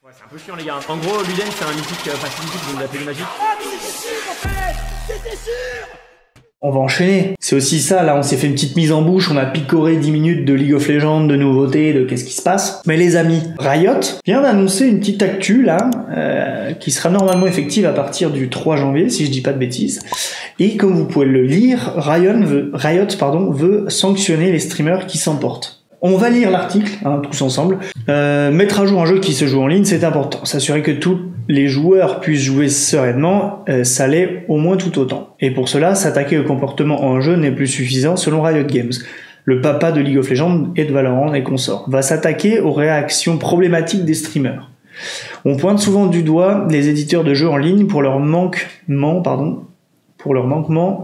Ouais, c'est un peu chiant les gars. En gros, Luden c'est un mythique, enfin mythique, vous l'appelez magique. Ah mais c'était sûr en fait. C'était sûr. On va enchaîner. C'est aussi ça, là on s'est fait une petite mise en bouche, on a picoré 10 minutes de League of Legends, de nouveautés, de qu'est-ce qui se passe. Mais les amis, Riot vient d'annoncer une petite actu là, qui sera normalement effective à partir du 3 janvier, si je dis pas de bêtises. Et comme vous pouvez le lire, Riot veut sanctionner les streamers qui s'emportent. On va lire l'article, hein, tous ensemble. Mettre à jour un jeu qui se joue en ligne, c'est important. S'assurer que tous les joueurs puissent jouer sereinement, ça l'est au moins tout autant. Et pour cela, s'attaquer au comportement en jeu n'est plus suffisant selon Riot Games. Le papa de League of Legends et de Valorant et consorts va s'attaquer aux réactions problématiques des streamers. On pointe souvent du doigt les éditeurs de jeux en ligne pour leur manquement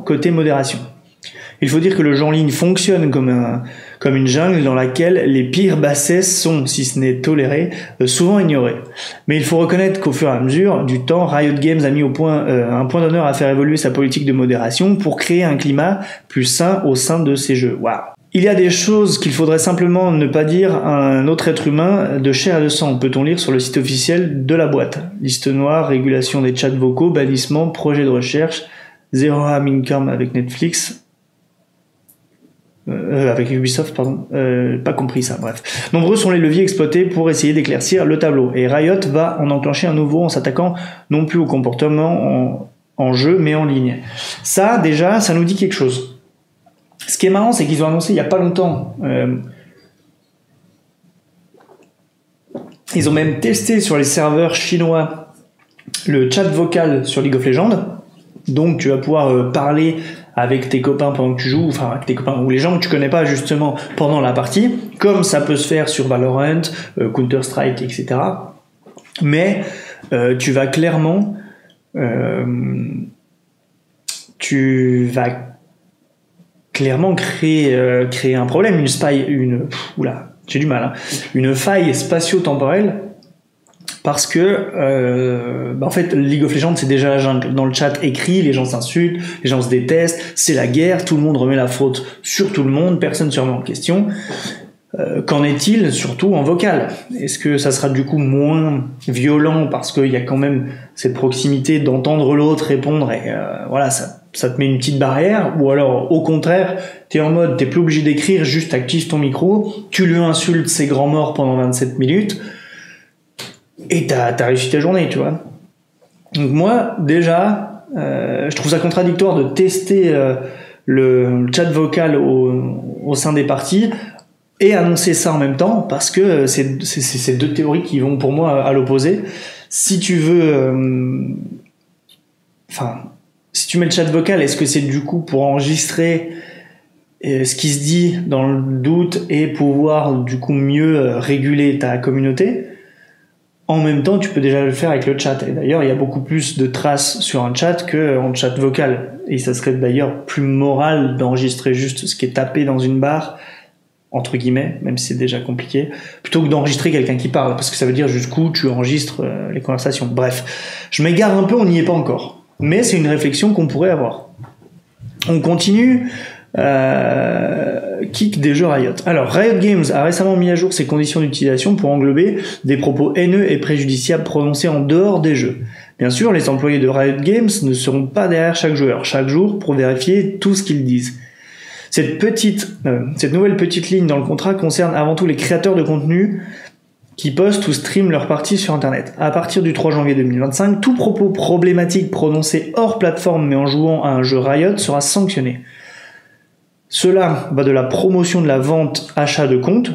côté modération. Il faut dire que le jeu en ligne fonctionne comme une jungle dans laquelle les pires bassesses sont, si ce n'est tolérées, souvent ignorées. Mais il faut reconnaître qu'au fur et à mesure du temps, Riot Games a mis au point un point d'honneur à faire évoluer sa politique de modération pour créer un climat plus sain au sein de ces jeux. Waouh! Il y a des choses qu'il faudrait simplement ne pas dire à un autre être humain de chair et de sang, peut-on lire sur le site officiel de la boîte. Liste noire, régulation des chats vocaux, bannissement, projet de recherche, zéro income avec Netflix... avec Ubisoft, pardon, pas compris ça, bref. Nombreux sont les leviers exploités pour essayer d'éclaircir le tableau, et Riot va en enclencher un nouveau en s'attaquant non plus au comportement en jeu, mais en ligne. Ça, déjà, ça nous dit quelque chose. Ce qui est marrant, c'est qu'ils ont annoncé il y a pas longtemps, ils ont même testé sur les serveurs chinois le chat vocal sur League of Legends, donc tu vas pouvoir parler avec tes copains pendant que tu joues, enfin avec tes copains ou les gens que tu connais pas justement pendant la partie, comme ça peut se faire sur Valorant, Counter-Strike, etc. Mais tu vas clairement créer un problème, une faille spatio-temporelle. Parce que, en fait, League of Legends, c'est déjà la jungle. Dans le chat écrit, les gens s'insultent, les gens se détestent, c'est la guerre, tout le monde remet la faute sur tout le monde, personne ne se remet en question. Qu'en est-il, surtout en vocal? Est-ce que ça sera du coup moins violent parce qu'il y a quand même cette proximité d'entendre l'autre répondre et voilà, ça te met une petite barrière? Ou alors, au contraire, t'es en mode, t'es plus obligé d'écrire, juste active ton micro, tu lui insultes ses grands morts pendant 27 minutes, et t'as réussi ta journée, tu vois. Donc moi, déjà, je trouve ça contradictoire de tester le chat vocal au sein des parties et annoncer ça en même temps, parce que c'est deux théories qui vont pour moi à l'opposé. Si tu veux... si tu mets le chat vocal, est-ce que c'est du coup pour enregistrer ce qui se dit dans le doute et pouvoir du coup mieux réguler ta communauté? En même temps, tu peux déjà le faire avec le chat. Et d'ailleurs, il y a beaucoup plus de traces sur un chat qu'en chat vocal. Et ça serait d'ailleurs plus moral d'enregistrer juste ce qui est tapé dans une barre, entre guillemets, même si c'est déjà compliqué, plutôt que d'enregistrer quelqu'un qui parle, parce que ça veut dire jusqu'où tu enregistres les conversations. Bref, je m'égare un peu, on n'y est pas encore. Mais c'est une réflexion qu'on pourrait avoir. On continue... kick des jeux Riot. Alors, Riot Games a récemment mis à jour ses conditions d'utilisation pour englober des propos haineux et préjudiciables prononcés en dehors des jeux. Bien sûr, les employés de Riot Games ne seront pas derrière chaque joueur, chaque jour, pour vérifier tout ce qu'ils disent. Cette nouvelle petite ligne dans le contrat concerne avant tout les créateurs de contenu qui postent ou streament leur partie sur Internet. À partir du 3 janvier 2025, tout propos problématique prononcé hors plateforme mais en jouant à un jeu Riot sera sanctionné. Cela va de la promotion de la vente, achat de compte,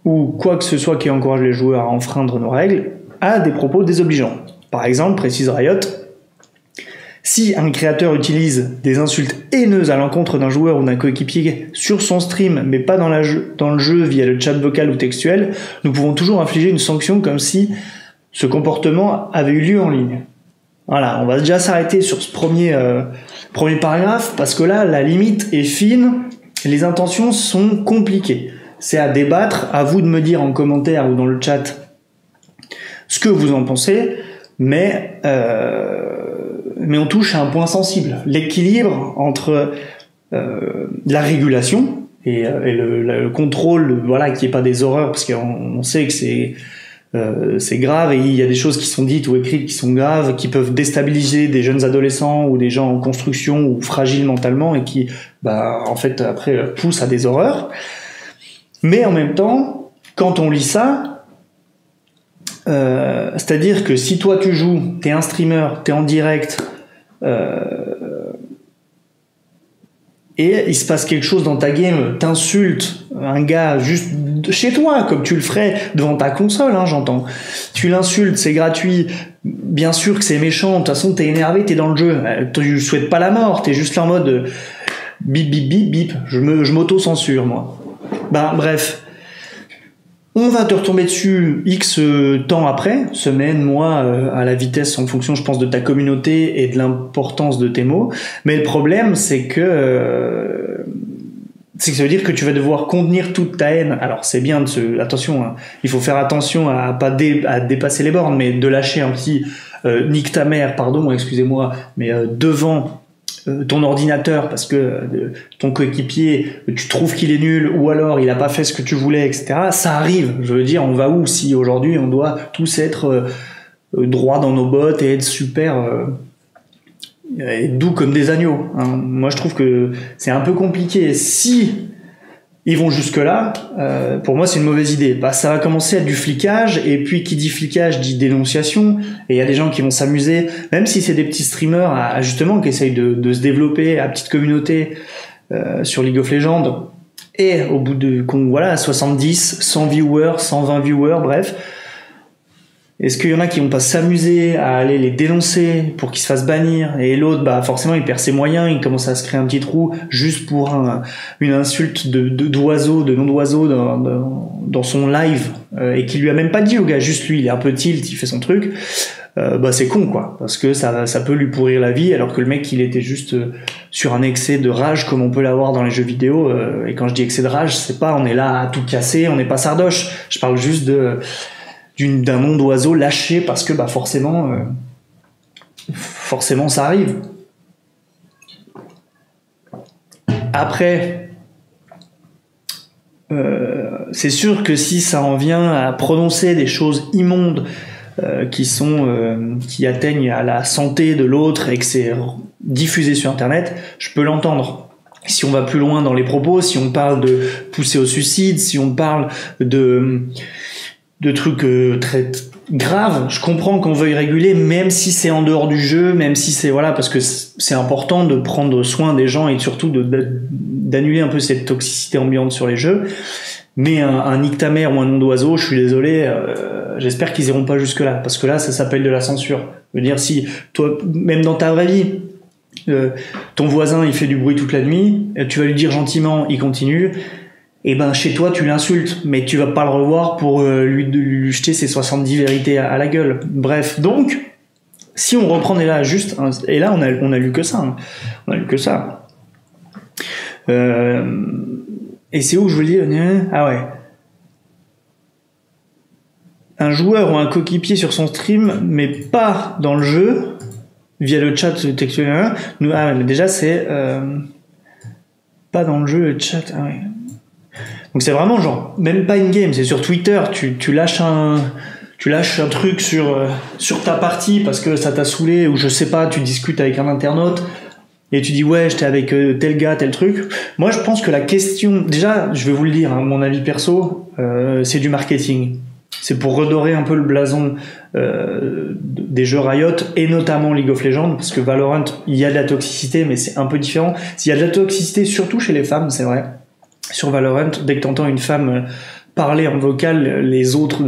ou quoi que ce soit qui encourage les joueurs à enfreindre nos règles, à des propos désobligeants. Par exemple, précise Riot, si un créateur utilise des insultes haineuses à l'encontre d'un joueur ou d'un coéquipier sur son stream, mais pas dans le jeu via le chat vocal ou textuel, nous pouvons toujours infliger une sanction comme si ce comportement avait eu lieu en ligne. Voilà, on va déjà s'arrêter sur ce premier paragraphe, parce que là, la limite est fine, les intentions sont compliquées. C'est à débattre, à vous de me dire en commentaire ou dans le chat ce que vous en pensez, mais on touche à un point sensible. L'équilibre entre la régulation et le contrôle, voilà, qu'il n'y ait pas des horreurs, parce qu'on sait que c'est c'est grave, et il y a des choses qui sont dites ou écrites qui sont graves, qui peuvent déstabiliser des jeunes adolescents ou des gens en construction ou fragiles mentalement et qui, en fait, après, poussent à des horreurs. Mais en même temps, quand on lit ça, c'est-à-dire que si toi tu joues, t'es un streamer, t'es en direct, et il se passe quelque chose dans ta game, t'insultes un gars juste chez toi, comme tu le ferais devant ta console, j'entends. Tu l'insultes, c'est gratuit. Bien sûr que c'est méchant. De toute façon, t'es énervé, t'es dans le jeu. Tu souhaites pas la mort, t'es juste là en mode bip bip bip bip. Je m'auto-censure, moi. Bref. On va te retomber dessus X temps après, semaine, mois, à la vitesse en fonction, je pense, de ta communauté et de l'importance de tes mots. Mais le problème, c'est que ça veut dire que tu vas devoir contenir toute ta haine. Alors c'est bien attention, il faut faire attention à dépasser les bornes, mais de lâcher un petit nique ta mère, pardon, excusez-moi, mais devant ton ordinateur parce que ton coéquipier tu trouves qu'il est nul ou alors il a pas fait ce que tu voulais, etc. Ça arrive. Je veux dire, on va où si aujourd'hui on doit tous être droits dans nos bottes et être super et doux comme des agneaux, Moi je trouve que c'est un peu compliqué. Si ils vont jusque là, pour moi c'est une mauvaise idée. Ça va commencer à être du flicage, et puis qui dit flicage dit dénonciation, et il y a des gens qui vont s'amuser, même si c'est des petits streamers justement qui essayent de se développer à petite communauté sur League of Legends, et au bout de 70, 100 viewers, 120 viewers, bref, est-ce qu'il y en a qui vont pas s'amuser à aller les dénoncer pour qu'ils se fassent bannir, et l'autre, forcément, il perd ses moyens, il commence à se créer un petit trou juste pour une insulte d'oiseau, de nom d'oiseau dans son live, et qui lui a même pas dit au gars, juste lui, il est un peu tilt, il fait son truc. C'est con, quoi, parce que ça peut lui pourrir la vie, alors que le mec, il était juste sur un excès de rage comme on peut l'avoir dans les jeux vidéo, et quand je dis excès de rage, c'est pas on est là à tout casser, on n'est pas sardoche, je parle juste d'un nom d'oiseau lâché parce que forcément ça arrive. Après, c'est sûr que si ça en vient à prononcer des choses immondes qui atteignent à la santé de l'autre et que c'est diffusé sur internet, je peux l'entendre. Si on va plus loin dans les propos, si on parle de pousser au suicide, si on parle de trucs très graves, je comprends qu'on veuille réguler, même si c'est en dehors du jeu, même si c'est parce que c'est important de prendre soin des gens et surtout d'annuler un peu cette toxicité ambiante sur les jeux. Mais un nique ta mère ou un nom d'oiseau, je suis désolé, j'espère qu'ils iront pas jusque là, parce que là ça s'appelle de la censure. Je veux dire, si toi, même dans ta vraie vie, ton voisin il fait du bruit toute la nuit, tu vas lui dire gentiment, il continue, et chez toi tu l'insultes, mais tu vas pas le revoir pour lui jeter ses 70 vérités à la gueule. Bref, donc si on reprend là juste et là on a lu que ça, on a lu que ça. Et c'est où je veux dire, un joueur ou un coéquipier sur son stream, mais pas dans le jeu, via le chat textuel. Mais déjà c'est pas dans le jeu le chat. Donc c'est vraiment genre même pas in-game, c'est sur Twitter, tu lâches un truc sur ta partie parce que ça t'a saoulé, ou je sais pas, tu discutes avec un internaute et tu dis ouais, j'étais avec tel gars, tel truc. Moi je pense que la question, déjà je vais vous le dire, mon avis perso, c'est du marketing. C'est pour redorer un peu le blason des jeux Riot, et notamment League of Legends, parce que Valorant, il y a de la toxicité, mais c'est un peu différent. S'il y a de la toxicité, surtout chez les femmes, c'est vrai. Sur Valorant, dès que t'entends une femme parler en vocal, les autres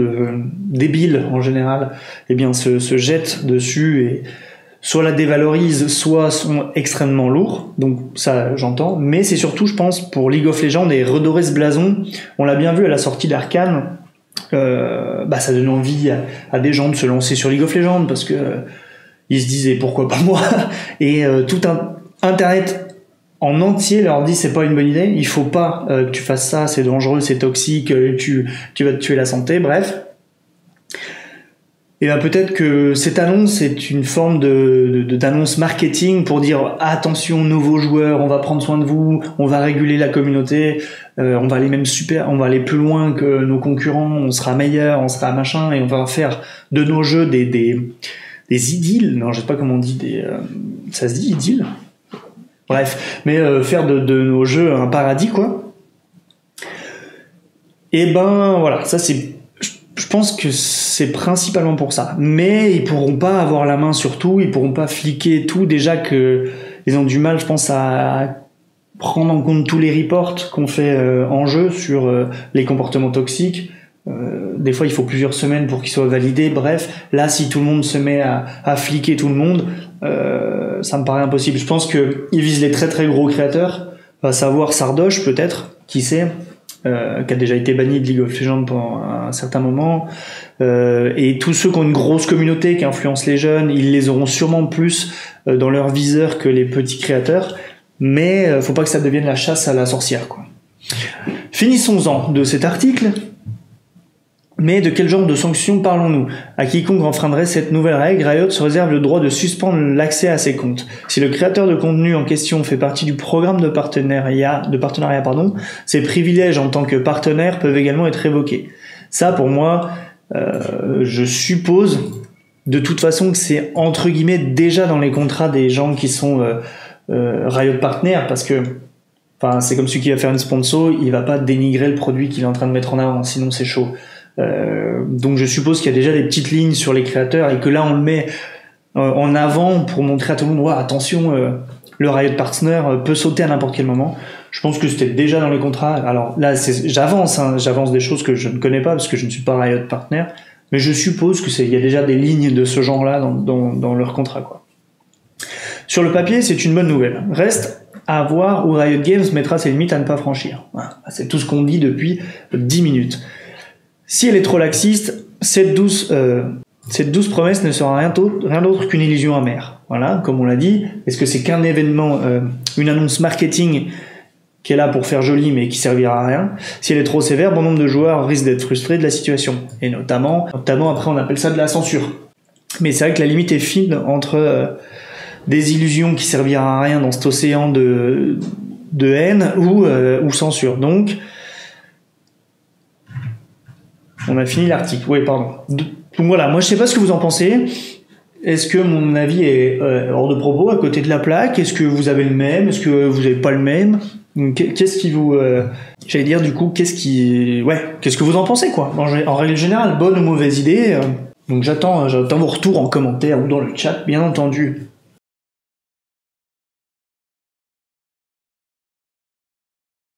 débiles en général, se jettent dessus et soit la dévalorisent, soit sont extrêmement lourds. Donc ça, j'entends. Mais c'est surtout, je pense, pour League of Legends et redorer ce blason. On l'a bien vu à la sortie d'Arcane. Ça donne envie à des gens de se lancer sur League of Legends parce que ils se disaient pourquoi pas moi. Et tout Internet en entier leur dit c'est pas une bonne idée, il faut pas que tu fasses ça, c'est dangereux, c'est toxique, tu vas te tuer la santé, bref. Et ben peut-être que cette annonce est une forme d'annonce marketing pour dire attention nouveaux joueurs, on va prendre soin de vous, on va réguler la communauté, on va aller plus loin que nos concurrents, on sera meilleur, on sera machin, et on va faire de nos jeux des idylles. Non, je sais pas comment on dit ça se dit idylle. Bref, mais faire de nos jeux un paradis quoi. Et ben voilà, ça c'est. Je pense que c'est principalement pour ça. Mais ils pourront pas avoir la main sur tout, ils pourront pas fliquer tout. Déjà que ils ont du mal, je pense, à prendre en compte tous les reports qu'on fait en jeu sur les comportements toxiques. Des fois, il faut plusieurs semaines pour qu'ils soient validés. Bref, là, si tout le monde se met à fliquer tout le monde, ça me paraît impossible. Je pense que ils visent les très très gros créateurs, à savoir Sardoche peut-être, qui sait. Qui a déjà été banni de League of Legends pendant un certain moment, et tous ceux qui ont une grosse communauté qui influencent les jeunes, ils les auront sûrement plus dans leur viseur que les petits créateurs, mais faut pas que ça devienne la chasse à la sorcière quoi. Finissons-en de cet article. Mais de quel genre de sanctions parlons-nous? À quiconque enfreindrait cette nouvelle règle, Riot se réserve le droit de suspendre l'accès à ses comptes. Si le créateur de contenu en question fait partie du programme de partenariat, ses privilèges en tant que partenaire peuvent également être révoqués. Ça, pour moi, je suppose de toute façon que c'est entre guillemets déjà dans les contrats des gens qui sont Riot partenaires, parce que c'est comme celui qui va faire une sponsor, il va pas dénigrer le produit qu'il est en train de mettre en avant, sinon c'est chaud. Donc je suppose qu'il y a déjà des petites lignes sur les créateurs et que là on le met en avant pour montrer à tout le monde attention, le Riot Partner peut sauter à n'importe quel moment. Je pense que c'était déjà dans les contrats. Alors là j'avance des choses que je ne connais pas parce que je ne suis pas Riot Partner, mais je suppose que il y a déjà des lignes de ce genre-là dans leur contrat quoi. Sur le papier, c'est une bonne nouvelle. Reste à voir où Riot Games mettra ses limites à ne pas franchir. Voilà. C'est tout ce qu'on dit depuis 10 minutes. Si elle est trop laxiste, cette douce promesse ne sera rien d'autre qu'une illusion amère. Voilà, comme on l'a dit. Est-ce que c'est qu'un événement, une annonce marketing qui est là pour faire joli mais qui servira à rien? Si elle est trop sévère, bon nombre de joueurs risquent d'être frustrés de la situation. Et notamment après on appelle ça de la censure. Mais c'est vrai que la limite est fine entre des illusions qui servira à rien dans cet océan de haine ou censure. Donc on a fini l'article. Oui, pardon. Donc voilà, moi je sais pas ce que vous en pensez. Est-ce que mon avis est hors de propos, à côté de la plaque? Est-ce que vous avez le même? Est-ce que vous avez pas le même? Qu'est-ce qui vous... J'allais dire du coup, qu'est-ce que vous en pensez quoi? En règle générale, bonne ou mauvaise idée. Donc j'attends vos retours en commentaire ou dans le chat, bien entendu.